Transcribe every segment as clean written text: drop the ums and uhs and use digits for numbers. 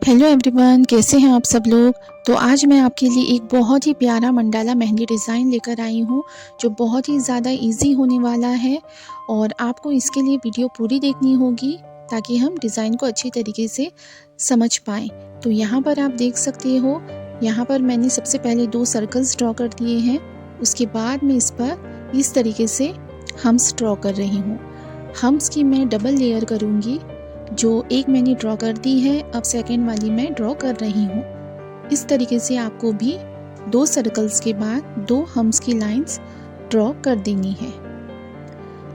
Hello everyone, कैसे हैं आप सब लोग। तो आज मैं आपके लिए एक बहुत ही प्यारा मंडाला मेहंदी डिज़ाइन लेकर आई हूँ जो बहुत ही ज़्यादा इजी होने वाला है। और आपको इसके लिए वीडियो पूरी देखनी होगी ताकि हम डिज़ाइन को अच्छी तरीके से समझ पाएँ। तो यहाँ पर आप देख सकते हो, यहाँ पर मैंने सबसे पहले 2 सर्कल्स ड्रॉ कर दिए हैं। उसके बाद मैं इस पर इस तरीके से हम्स ड्रॉ कर रही हूँ। हम्स की मैं डबल लेयर करूँगी। जो एक मैंने ड्रॉ कर दी है, अब सेकेंड वाली मैं ड्रॉ कर रही हूँ। इस तरीके से आपको भी 2 सर्कल्स के बाद 2 हम्स की लाइंस ड्रॉ कर देनी है।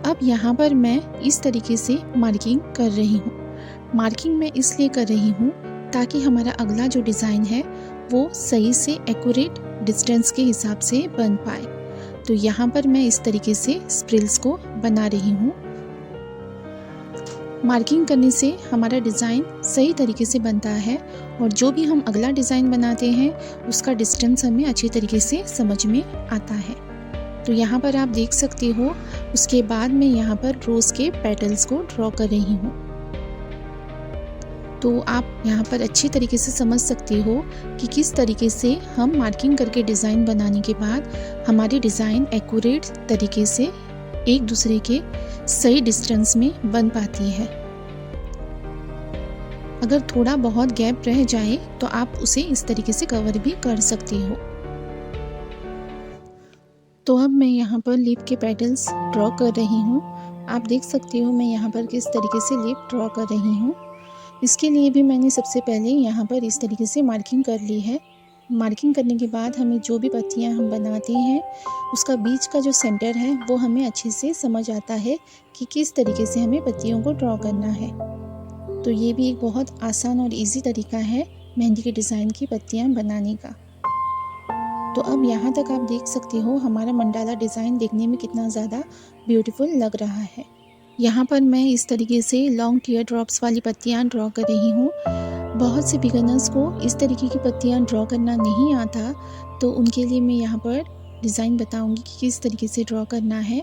अब यहाँ पर मैं इस तरीके से मार्किंग कर रही हूँ। मार्किंग मैं इसलिए कर रही हूँ ताकि हमारा अगला जो डिज़ाइन है वो सही से एक्यूरेट डिस्टेंस के हिसाब से बन पाए। तो यहाँ पर मैं इस तरीके से स्प्रिल्स को बना रही हूँ। मार्किंग करने से हमारा डिज़ाइन सही तरीके से बनता है और जो भी हम अगला डिज़ाइन बनाते हैं उसका डिस्टेंस हमें अच्छी तरीके से समझ में आता है। तो यहाँ पर आप देख सकते हो, उसके बाद मैं यहाँ पर रोज़ के पेटल्स को ड्रॉ कर रही हूँ। तो आप यहाँ पर अच्छी तरीके से समझ सकते हो कि किस तरीके से हम मार्किंग करके डिज़ाइन बनाने के बाद हमारी डिज़ाइन एक्यूरेट तरीके से एक दूसरे के सही डिस्टेंस में बन पाती है। अगर थोड़ा बहुत गैप रह जाए तो आप उसे इस तरीके से कवर भी कर सकते हो। तो अब मैं यहाँ पर लीफ के पेटल्स ड्रॉ कर रही हूँ। आप देख सकते हो मैं यहाँ पर किस तरीके से लीफ ड्रॉ कर रही हूँ। इसके लिए भी मैंने सबसे पहले यहाँ पर इस तरीके से मार्किंग कर ली है। मार्किंग करने के बाद हमें जो भी पत्तियाँ हम बनाते हैं उसका बीच का जो सेंटर है वो हमें अच्छे से समझ आता है कि किस तरीके से हमें पत्तियों को ड्रॉ करना है। तो ये भी एक बहुत आसान और इजी तरीका है मेहंदी के डिज़ाइन की पत्तियाँ बनाने का। तो अब यहाँ तक आप देख सकते हो हमारा मंडाला डिज़ाइन देखने में कितना ज़्यादा ब्यूटीफुल लग रहा है। यहाँ पर मैं इस तरीके से लॉन्ग टीयर ड्रॉप्स वाली पत्तियाँ ड्रॉ कर रही हूँ। बहुत से बिगिनर्स को इस तरीके की पत्तियाँ ड्रॉ करना नहीं आता, तो उनके लिए मैं यहाँ पर डिज़ाइन बताऊंगी कि किस तरीके से ड्रॉ करना है।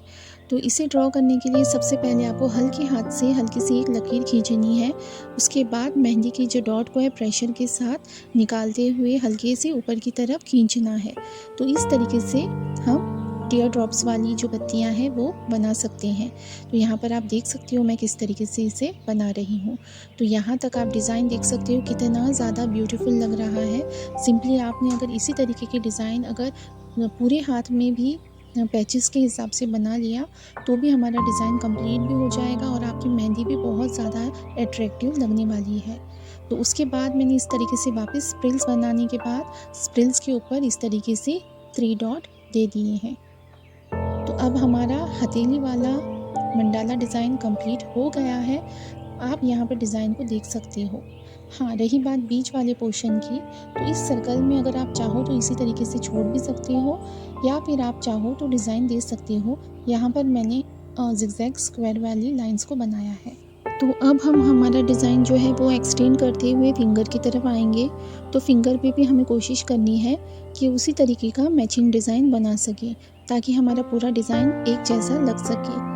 तो इसे ड्रॉ करने के लिए सबसे पहले आपको हल्के हाथ से हल्की सी एक लकीर खींचनी है। उसके बाद मेहंदी की जो डॉट को है प्रेशर के साथ निकालते हुए हल्के से ऊपर की तरफ खींचना है। तो इस तरीके से हम टीयर ड्रॉप्स वाली जो पत्तियां हैं वो बना सकते हैं। तो यहाँ पर आप देख सकते हो मैं किस तरीके से इसे बना रही हूँ। तो यहाँ तक आप डिज़ाइन देख सकते हो कितना ज़्यादा ब्यूटीफुल लग रहा है। सिंपली आपने अगर इसी तरीके के डिज़ाइन अगर पूरे हाथ में भी पैचेस के हिसाब से बना लिया तो भी हमारा डिज़ाइन कंप्लीट भी हो जाएगा और आपकी मेहंदी भी बहुत ज़्यादा अट्रैक्टिव लगने वाली है। तो उसके बाद मैंने इस तरीके से वापस स्प्रिल्स बनाने के बाद स्प्रिल्स के ऊपर इस तरीके से 3 डॉट दे दिए हैं। तो अब हमारा हथेली वाला मंडाला डिज़ाइन कंप्लीट हो गया है। आप यहाँ पर डिज़ाइन को देख सकते हो। हाँ, रही बात बीच वाले पोर्शन की, तो इस सर्कल में अगर आप चाहो तो इसी तरीके से छोड़ भी सकते हो या फिर आप चाहो तो डिज़ाइन दे सकते हो। यहाँ पर मैंने जिगजैग स्क्वायर वाली लाइंस को बनाया है। तो अब हम हमारा डिज़ाइन जो है वो एक्सटेंड करते हुए फिंगर की तरफ आएंगे। तो फिंगर पे भी हमें कोशिश करनी है कि उसी तरीके का मैचिंग डिज़ाइन बना सके ताकि हमारा पूरा डिज़ाइन एक जैसा लग सके।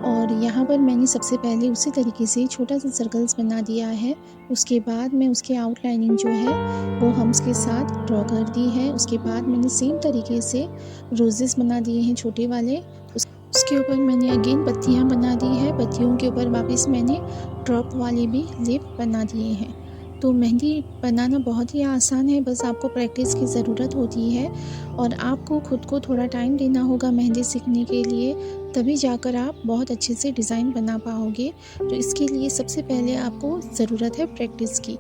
और यहाँ पर मैंने सबसे पहले उसी तरीके से छोटा सा सर्कल्स बना दिया है। उसके बाद मैं उसके आउटलाइनिंग जो है वो हम्स के साथ ड्रॉ कर दी है। उसके बाद मैंने सेम तरीके से रोजेस बना दिए हैं छोटे वाले। उसके ऊपर मैंने अगेन पत्तियाँ बना दी है। पत्तियों के ऊपर वापस मैंने ड्रॉप वाले भी लिप बना दिए हैं। तो मेहंदी बनाना बहुत ही आसान है, बस आपको प्रैक्टिस की ज़रूरत होती है और आपको खुद को थोड़ा टाइम देना होगा मेहंदी सीखने के लिए, तभी जाकर आप बहुत अच्छे से डिज़ाइन बना पाओगे। तो इसके लिए सबसे पहले आपको ज़रूरत है प्रैक्टिस की।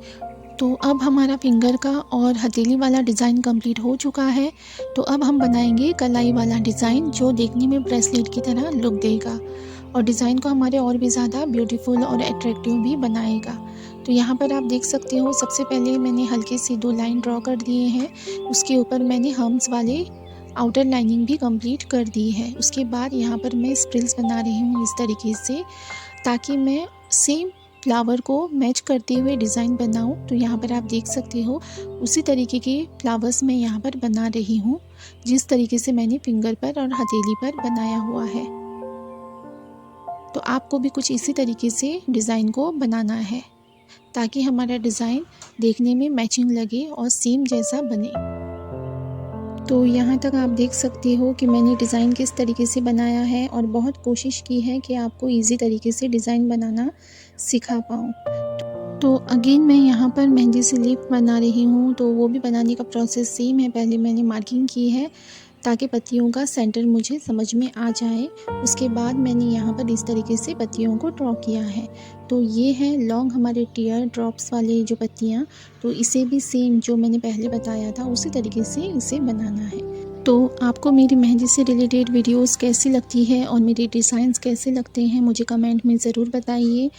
तो अब हमारा फिंगर का और हथेली वाला डिज़ाइन कंप्लीट हो चुका है। तो अब हम बनाएंगे कलाई वाला डिज़ाइन जो देखने में ब्रेसलेट की तरह लुक देगा और डिज़ाइन को हमारे और भी ज़्यादा ब्यूटीफुल और अट्रैक्टिव भी बनाएगा। तो यहाँ पर आप देख सकते हो सबसे पहले मैंने हल्के से 2 लाइन ड्रॉ कर दिए हैं। उसके ऊपर मैंने हम्स वाले आउटर लाइनिंग भी कंप्लीट कर दी है। उसके बाद यहाँ पर मैं स्प्रिल्स बना रही हूँ इस तरीके से ताकि मैं सेम फ्लावर को मैच करते हुए डिज़ाइन बनाऊं। तो यहाँ पर आप देख सकते हो उसी तरीके के फ्लावर्स मैं यहाँ पर बना रही हूँ जिस तरीके से मैंने फिंगर पर और हथेली पर बनाया हुआ है। तो आपको भी कुछ इसी तरीके से डिज़ाइन को बनाना है ताकि हमारा डिज़ाइन देखने में मैचिंग लगे और सेम जैसा बने। तो यहाँ तक आप देख सकते हो कि मैंने डिज़ाइन किस तरीके से बनाया है और बहुत कोशिश की है कि आपको इजी तरीके से डिज़ाइन बनाना सिखा पाऊँ। तो अगेन मैं यहाँ पर मेहंदी से लीफ बना रही हूँ, तो वो भी बनाने का प्रोसेस सेम है। पहले मैंने मार्किंग की है ताकि पत्तियों का सेंटर मुझे समझ में आ जाए। उसके बाद मैंने यहाँ पर इस तरीके से पत्तियों को ड्रॉ किया है। तो ये है लॉन्ग हमारे टीयर ड्रॉप्स वाले जो पत्तियाँ, तो इसे भी सेम जो मैंने पहले बताया था उसी तरीके से इसे बनाना है। तो आपको मेरी मेहंदी से रिलेटेड वीडियोस कैसी लगती है और मेरे डिज़ाइंस कैसे लगते हैं मुझे कमेंट में ज़रूर बताइए।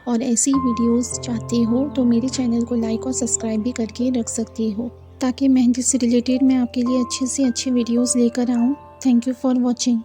और ऐसी वीडियोस चाहते हो तो मेरे चैनल को लाइक और सब्सक्राइब भी करके रख सकते हो, ताकि मेहंदी से रिलेटेड मैं आपके लिए अच्छे से अच्छे वीडियोस लेकर आऊँ। Thank you for watching.